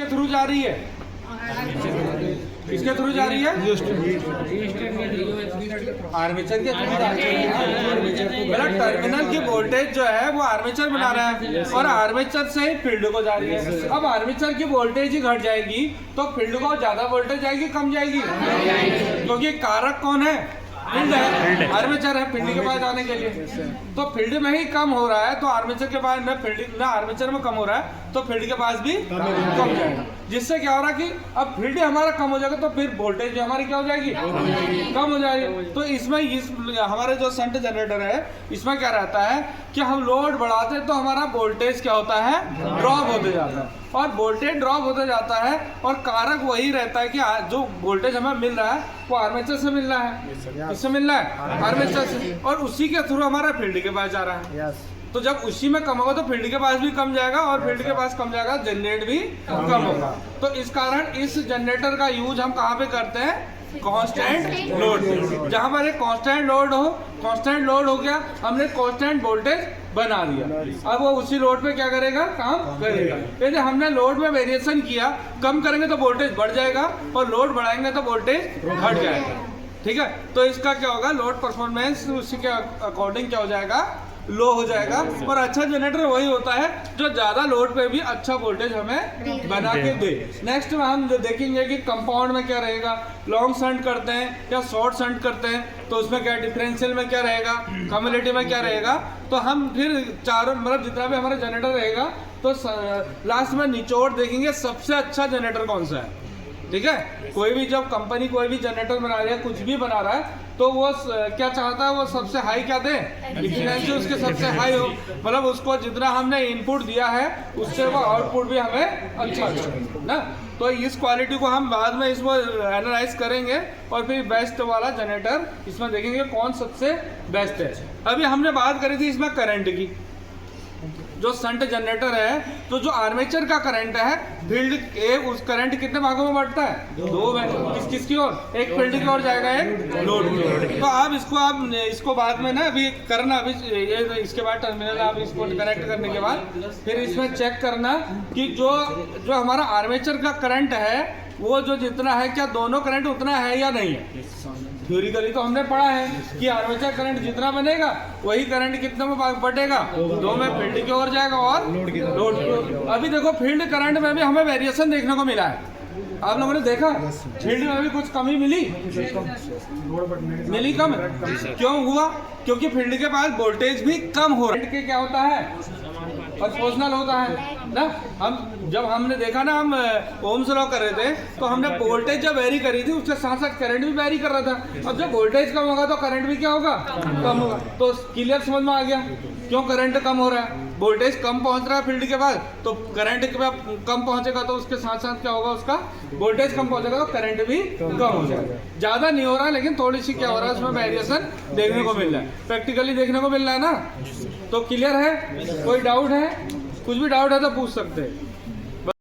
के थ्रू जा रही है, किसके थ्रू जा रही है? आर्मेचर के थ्रू जा रही है। मेरा टर्मिनल की वोल्टेज जो है वो आर्मेचर बना रहा है और आर्मेचर से ही फील्ड को जा रही है। अब आर्मेचर की वोल्टेज ही घट जाएगी तो फील्ड को ज्यादा वोल्टेज जाएगी कम जाएगी? क्योंकि कारक कौन है? फील्ड है, आर्मेचर है फील्ड के पास जाने के लिए। तो फील्ड में ही कम हो रहा है तो आर्मेचर के पास न आर्मेचर में कम हो रहा है तो फील्ड के पास भी कम जाएगा। जिससे क्या हो रहा है कि अब फील्ड हमारा कम हो जाएगा तो फिर वोल्टेज भी हमारी क्या हो जाएगी? कम हो जाएगी। तो इसमें हमारे जो शंट जनरेटर है इसमें क्या रहता है कि हम लोड बढ़ाते हैं तो हमारा वोल्टेज क्या होता है? ड्रॉप होते जाता है और वोल्टेज ड्रॉप होते जाता है और कारक वही रहता है कि जो वोल्टेज हमें मिल रहा है वो आर्मेचर से मिल रहा है, इससे मिल रहा है आर्मेचर से, और उसी के थ्रू हमारा फील्ड के पास जा रहा है। तो जब उसी में कम होगा तो फील्ड के पास भी कम जाएगा और फील्ड के पास कम जाएगा, जनरेट भी कम होगा। तो इस कारण इस जनरेटर का यूज हम कहाँ पे करते हैं? कांस्टेंट लोड पे। जहाँ पर एक कांस्टेंट लोड हो गया, हमने कांस्टेंट वोल्टेज बना दिया। अब वो उसी लोड पे क्या करेगा? काम करेगा। यदि हमने लोड में वेरिएशन किया, कम करेंगे तो वोल्टेज बढ़ जाएगा और लोड बढ़ाएंगे तो वोल्टेज घट जाएगा। ठीक है, तो इसका क्या होगा? लोड परफॉर्मेंस उसी के अकॉर्डिंग क्या हो जाएगा? लो हो जाएगा। और अच्छा जनरेटर वही होता है जो ज्यादा लोड पे भी अच्छा वोल्टेज हमें बना के दे। नेक्स्ट में हम देखेंगे कि कंपाउंड में क्या रहेगा, लॉन्ग शंट करते हैं या शॉर्ट शंट करते हैं तो उसमें क्या, डिफरेंशियल में क्या रहेगा, कम्युलेटिव में क्या रहेगा। तो हम फिर चारों मतलब जितना भी हमारा जनरेटर रहेगा तो लास्ट में निचोड़ देखेंगे सबसे अच्छा जनरेटर कौन सा है। ठीक है, कोई भी जब कंपनी कोई भी जनरेटर बना रही है, कुछ भी बना रहा है तो वो क्या चाहता है? वो सबसे हाई क्या दे? एफिशिएंसी उसके सबसे हाई हो, मतलब उसको जितना हमने इनपुट दिया है उससे वो आउटपुट भी हमें अच्छा ना। तो इस क्वालिटी को हम बाद में इसको एनालाइज करेंगे और फिर बेस्ट वाला जनरेटर इसमें देखेंगे कौन सबसे बेस्ट है। अभी हमने बात करी थी इसमें करंट की। जो शंट जनरेटर है तो जो आर्मेचर का करंट है फील्ड उस करंट कितने भागों में बढ़ता है? दो में। किसकी ओर? एक फील्ड की ओर जाएगा, एक लोड की ओर। तो आप इसको बाद में ना अभी करना, अभी ये इसके बाद टर्मिनल आप इसको कनेक्ट करने के बाद फिर इसमें चेक करना कि जो हमारा आर्मेचर का करंट है वो जो जितना है क्या दोनों करंट उतना है या नहीं है। थ्योरिकली तो हमने पढ़ा है कि आर्मेचर करंट जितना बनेगा वही करंट कितने में बढ़ेगा? दो में फील्ड की ओर जाएगा और लोड की ओर। अभी देखो फील्ड करंट में भी हमें वेरिएशन देखने को मिला है। आप लोगों ने देखा फील्ड में भी कुछ कमी मिली कम। क्यों हुआ? क्योंकि फील्ड के पास वोल्टेज भी कम हो रहा है। के क्या होता है? प्रोपोर्शनल होता है ना। जब हमने देखा ना, हम ओम्स लॉ कर रहे थे तो हमने वोल्टेज जब वेरी करी थी उसके साथ साथ करंट भी वेरी कर रहा था। अब जब वोल्टेज कम होगा तो करंट भी क्या होगा? कम होगा। तो क्लियर समझ में आ गया क्यों करंट कम हो रहा है? वोल्टेज कम पहुंच रहा है फील्ड के बाद तो करंट कम पहुंचेगा तो उसके साथ साथ क्या होगा? उसका वोल्टेज कम पहुंचेगा तो करंट भी कम हो जाएगा। ज्यादा नहीं हो रहा लेकिन थोड़ी सी क्या हो रहा है उसमें वेरिएशन देखने को मिल रहा है, प्रैक्टिकली देखने को मिल रहा है ना। तो क्लियर है? कोई डाउट है? कुछ भी डाउट है तो पूछ सकते हैं।